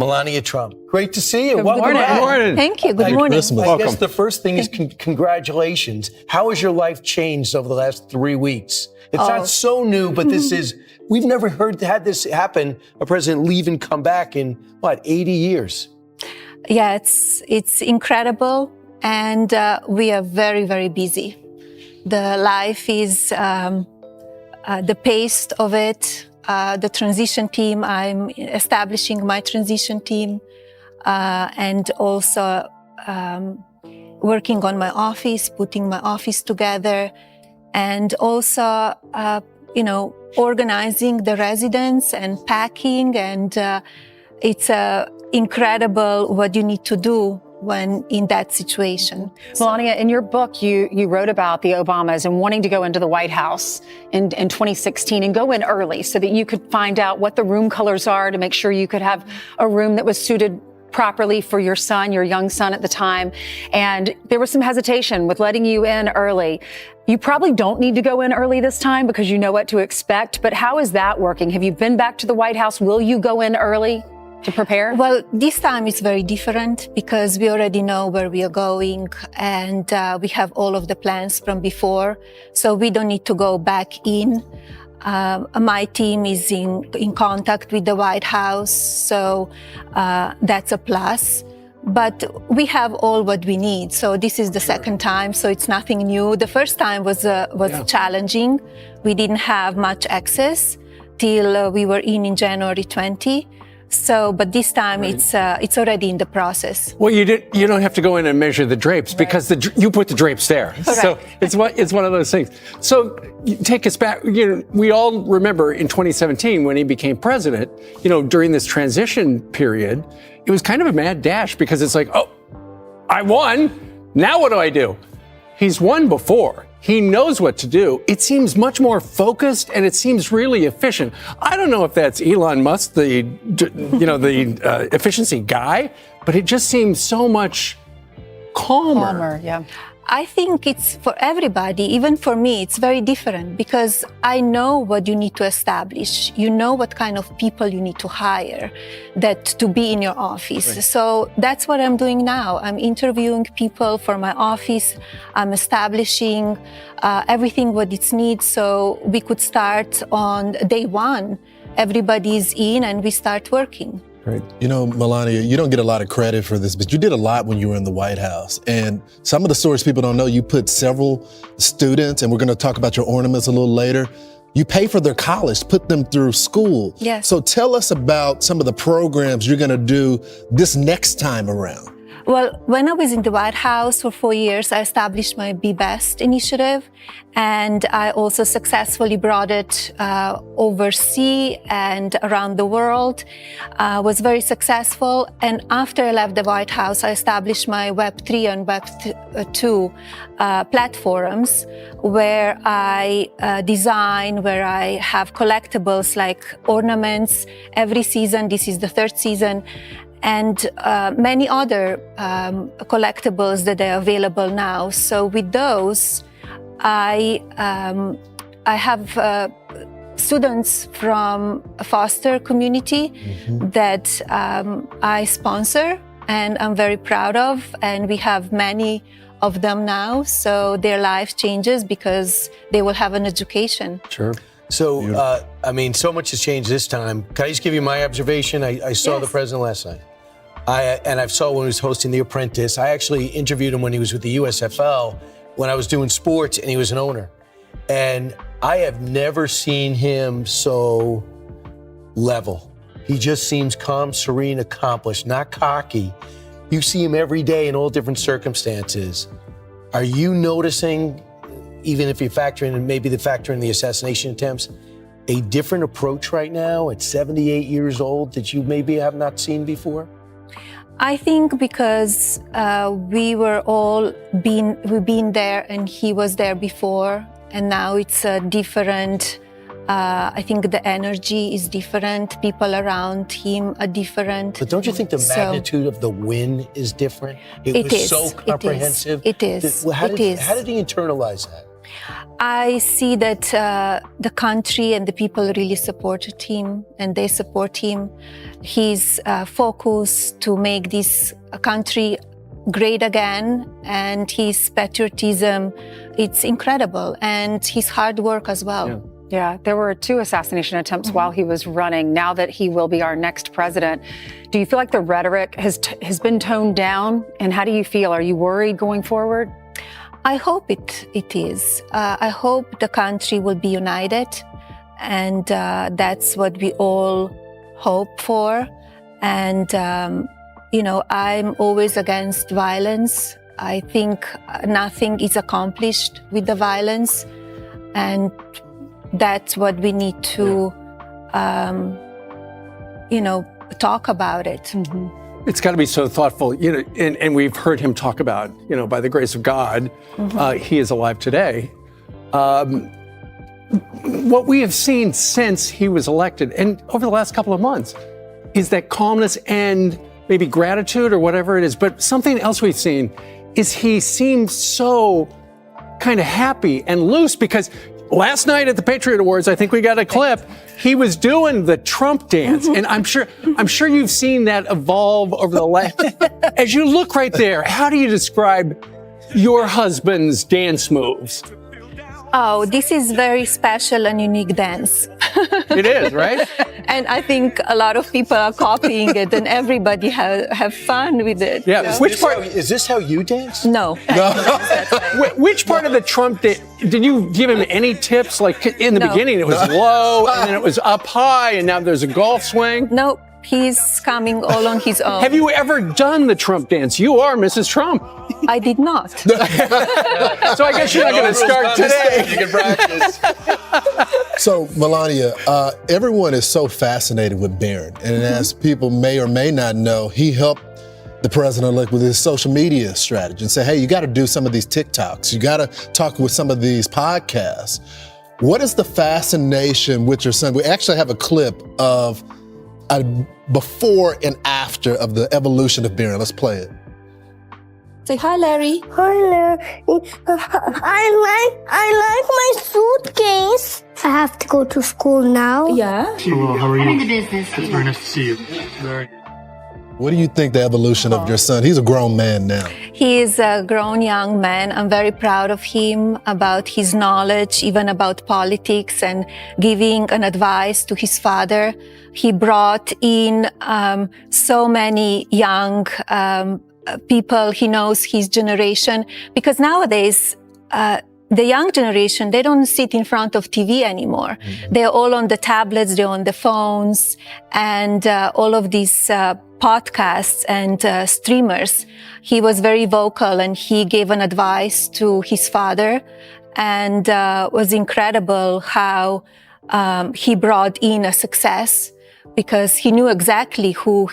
Melania Trump. Great to see you. Good Welcome morning. back. Morning. Thank you. Good morning. I guess the first thing is congratulations. How has your life changed over the last 3 weeks? It's not so new, but we've never had this happen, a president leave and come back in, 80 years? Yeah, it's incredible. And we are very, very busy. The life is, the pace of it, the transition team, I'm establishing my transition team, and also working on my office, putting my office together, and also, organizing the residents and packing. And it's incredible what you need to do when in that situation. Melania, in your book, you wrote about the Obamas and wanting to go into the White House in 2016 and go in early so that you could find out what the room colors are to make sure you could have a room that was suited properly for your son, your young son at the time. And there was some hesitation with letting you in early. You probably don't need to go in early this time because you know what to expect, but how is that working? Have you been back to the White House? Will you go in early to prepare? Well, this time it's very different because we already know where we are going, and we have all of the plans from before, so we don't need to go back in. My team is in contact with the White House, so that's a plus. But we have all what we need, so this is the second time, so it's nothing new. The first time was challenging. We didn't have much access till we were in January 20. So, but this time it's already in the process. Well, you don't have to go in and measure the drapes because you put the drapes there. Correct. So it's one of those things. So take us back. We all remember in 2017 when he became president. During this transition period, it was kind of a mad dash because it's like, oh, I won. Now what do I do? He's won before. He knows what to do. It seems much more focused and it seems really efficient. I don't know if that's Elon Musk, the efficiency guy, but it just seems so much calmer. Yeah. I think it's for everybody, even for me, it's very different because I know what you need to establish. You know what kind of people you need to hire to be in your office. Right. So that's what I'm doing now. I'm interviewing people for my office. I'm establishing everything what it needs so we could start on day one. Everybody's in and we start working. Right. Melania, you don't get a lot of credit for this, but you did a lot when you were in the White House. And some of the stories people don't know, you put several students, and we're going to talk about your ornaments a little later, you pay for their college, put them through school. Yes. So tell us about some of the programs you're going to do this next time around. Well, when I was in the White House for 4 years, I established my Be Best initiative, and I also successfully brought it overseas and around the world. Was very successful, and after I left the White House, I established my Web3 and Web2 platforms where I design, where I have collectibles like ornaments every season. This is the third season. And many other collectibles that are available now. So with those, I have students from a foster community that I sponsor, and I'm very proud of. And we have many of them now. So their life changes because they will have an education. Sure. So, so much has changed this time. Can I just give you my observation? I saw the president last night. I saw when he was hosting The Apprentice. I actually interviewed him when he was with the USFL, when I was doing sports, and he was an owner. And I have never seen him so level. He just seems calm, serene, accomplished, not cocky. You see him every day in all different circumstances. Are you noticing, even if you factor in the assassination attempts, a different approach right now at 78 years old that you maybe have not seen before? I think because we've been there and he was there before, and now it's a different, I think the energy is different, people around him are different. But don't you think the magnitude of the win is different? It was so comprehensive. It is. How did he internalize that? I see that the country and the people really supported him, and they support him. His focus to make this country great again, and his patriotism, it's incredible, and his hard work as well. Yeah. Yeah, there were 2 assassination attempts while he was running. Now that he will be our next president, do you feel like the rhetoric has been toned down? And how do you feel? Are you worried going forward? I hope it is. I hope the country will be united, and that's what we all hope for. And, I'm always against violence. I think nothing is accomplished with the violence, and that's what we need to, talk about it. Mm-hmm. It's got to be so thoughtful, and we've heard him talk about, by the grace of God, he is alive today. What we have seen since he was elected and over the last couple of months is that calmness and maybe gratitude or whatever it is. But something else we've seen is he seems so kind of happy and loose, because last night at the Patriot Awards, I think we got a clip, he was doing the Trump dance. And I'm sure you've seen that evolve over the last, as you look right there, how do you describe your husband's dance moves? Oh, this is very special and unique dance. It is, right? And I think a lot of people are copying it, and everybody have fun with it. Yeah. Which part? Is this how you dance? No. Which part of the Trump dance? Did you give him any tips? Like in the No. beginning, it was low, and then it was up high, and now there's a golf swing. No, he's coming all on his own. Have you ever done the Trump dance? You are Mrs. Trump. I did not. So I guess you're not going to start today. You can practice. So, Melania, everyone is so fascinated with Barron. And as people may or may not know, he helped the president-elect with his social media strategy and say, hey, you got to do some of these TikToks. You got to talk with some of these podcasts. What is the fascination with your son? We actually have a clip of a before and after of the evolution of Barron. Let's play it. Say hi, Larry. Hi, Larry. I like my suitcase. I have to go to school now. Yeah. Hello, how are you? I'm in the business. It's very nice to see you. Very. What do you think the evolution of your son? He's a grown man now. He is a grown young man. I'm very proud of him, about his knowledge, even about politics, and giving an advice to his father. He brought in so many young people. He knows his generation, because nowadays the young generation, they don't sit in front of TV anymore. They're all on the tablets, they're on the phones, and all of these podcasts and streamers. He was very vocal, and he gave an advice to his father, and was incredible how he brought in a success, because he knew exactly who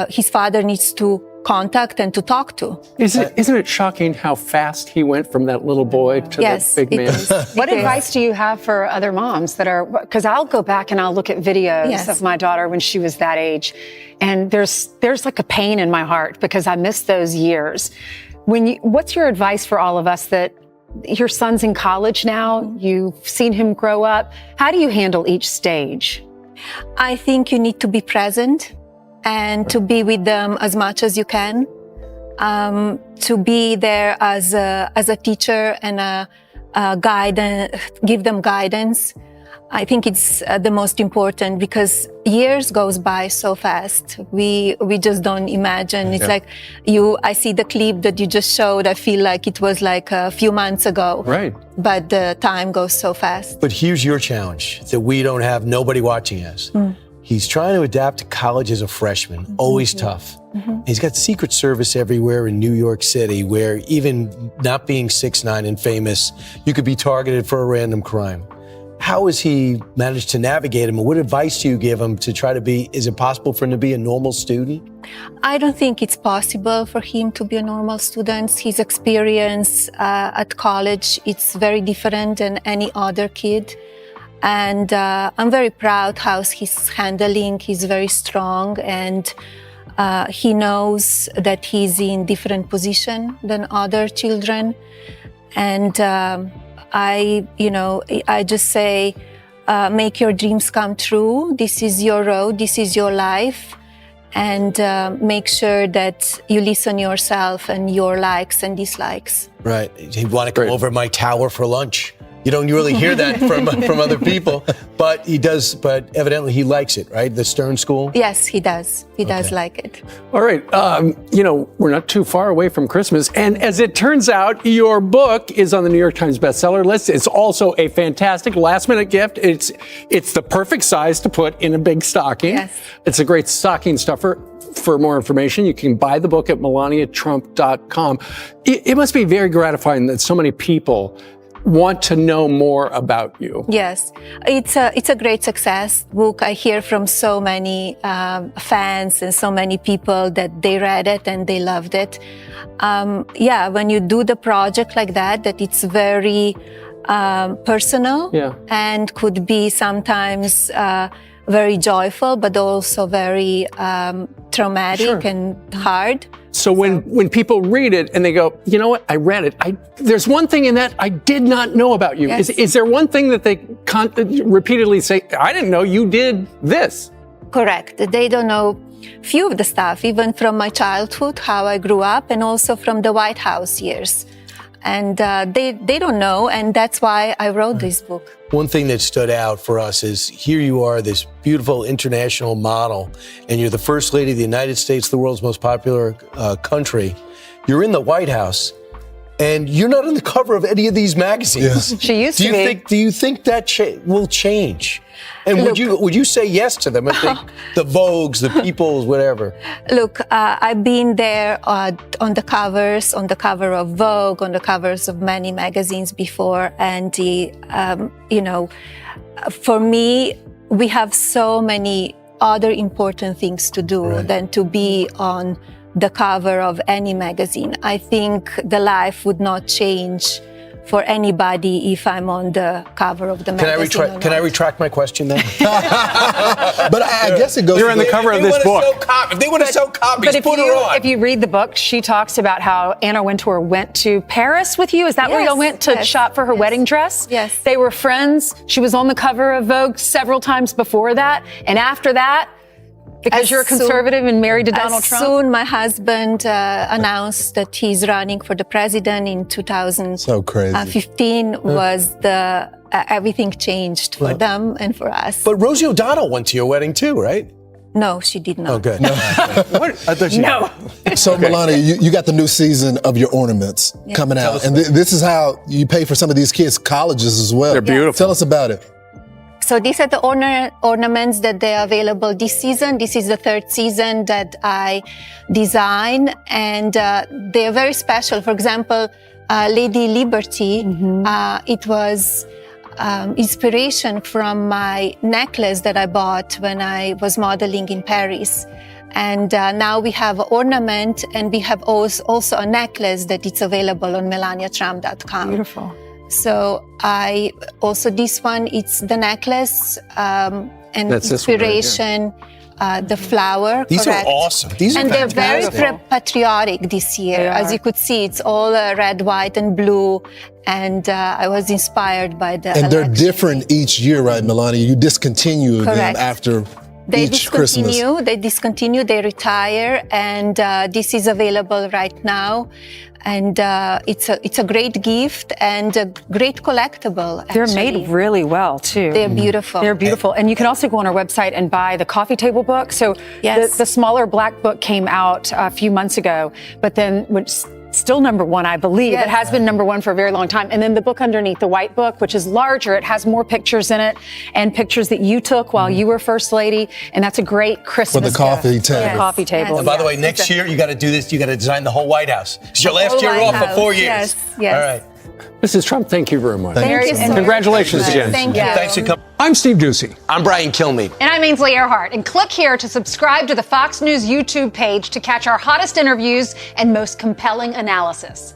his father needs to contact and to talk to. Isn't it shocking how fast he went from that little boy to Yes, that big man? it is. What It is. advice do you have for other moms that are, because I'll go back and I'll look at videos Yes. of my daughter when she was that age, and there's like a pain in my heart because I miss those years. What's your advice for all of us that your son's in college now, you've seen him grow up, how do you handle each stage? I think you need to be present and to be with them as much as you can, to be there as a teacher and a guide, give them guidance. I think it's the most important, because years goes by so fast. We just don't imagine. It's like I see the clip that you just showed. I feel like it was like a few months ago. Right. But the time goes so fast. But here's your challenge that we don't have nobody watching us. He's trying to adapt to college as a freshman, always tough. He's got Secret Service everywhere in New York City, where even not being 6'9" and famous, you could be targeted for a random crime. How has he managed to navigate him? And what advice do you give him to try to be, is it possible for him to be a normal student? I don't think it's possible for him to be a normal student. His experience at college, it's very different than any other kid. And I'm very proud how he's handling. He's very strong, and he knows that he's in different position than other children. And I just say, make your dreams come true. This is your road. This is your life. And make sure that you listen yourself and your likes and dislikes. Right. He'd want to come over my tower for lunch. You don't really hear that from other people, but he does. But evidently he likes it, right? The Stern School. Yes, he does. He does like it. All right. We're not too far away from Christmas. And as it turns out, your book is on the New York Times bestseller list. It's also a fantastic last-minute gift. It's the perfect size to put in a big stocking. Yes. It's a great stocking stuffer. For more information, you can buy the book at melaniatrump.com. It must be very gratifying that so many people want to know more about you. Yes, it's a great success book. I hear from so many fans and so many people that they read it and they loved it. When you do the project like that it's very personal and could be sometimes very joyful, but also very traumatic and hard. So when people read it and they go, you know what, I read it. There's one thing in that I did not know about you. Yes. Is there one thing that they repeatedly say, I didn't know you did this? Correct. They don't know few of the stuff, even from my childhood, how I grew up, and also from the White House years. And they don't know, and that's why I wrote this book. One thing that stood out for us is here you are, this beautiful international model, and you're the First Lady of the United States, the world's most popular country. You're in the White House, and you're not on the cover of any of these magazines. Yes. She used to be. Do you think that will change? And would you say yes to them? I think the Vogues, the Peoples, whatever. Look, I've been there on the cover of Vogue, on the covers of many magazines before, and for me, we have so many other important things to do than to be on the cover of any magazine. I think the life would not change for anybody if I'm on the cover of the magazine. Can I retract my question then? But I guess it goes. You're on the cover of this book. If they want to sell copies, put her on. If you read the book, she talks about how Anna Wintour went to Paris with you. Is that where y'all went to shop for her wedding dress? Yes. They were friends. She was on the cover of Vogue several times before that. And after that, because you're a conservative and married to Donald Trump? Soon my husband announced that he's running for the president in 2015. So crazy. Was everything changed for them and for us. But Rosie O'Donnell went to your wedding too, right? No, she did not. Oh, good. What? I thought you No. So, Melania, you got the new season of your ornaments coming out. And this is how you pay for some of these kids' colleges as well. They're beautiful. Tell us about it. So these are the ornaments that they are available this season. This is the third season that I design, and they are very special. For example, Lady Liberty, it was inspiration from my necklace that I bought when I was modeling in Paris. And now we have an ornament, and we have also a necklace that it's available on melaniatrump.com. Beautiful. So this one, it's the necklace and That's inspiration, the flower. These correct. are awesome. These are and they're fantastic. very patriotic this year. As you could see, it's all red, white, and blue. And I was inspired by the And they're election. different each year, right, Melania? You discontinue them Correct. after They each Christmas. discontinue, they retire, and this is available right now. And it's a great gift and a great collectible. They're actually. made really well, too. They're beautiful. They're beautiful. And you can also go on our website and buy the coffee table book. So Yes. the smaller black book came out a few months ago, but then which still number one, I believe. Yes. It has been number one for a very long time. And then the book underneath, the white book, which is larger, it has more pictures in it and pictures that you took while you were First Lady. And that's a great Christmas For the coffee gift. table. For the coffee table. And by the way, next year you got to do this. You got to design the whole White House. It's your last year White off for House. 4 years. Yes. All right. Mrs. Trump, thank you very much. Thank you so much. Congratulations again. Thank you. Thanks for coming. I'm Steve Ducey. I'm Brian Kilmeade. And I'm Ainsley Earhart. And click here to subscribe to the Fox News YouTube page to catch our hottest interviews and most compelling analysis.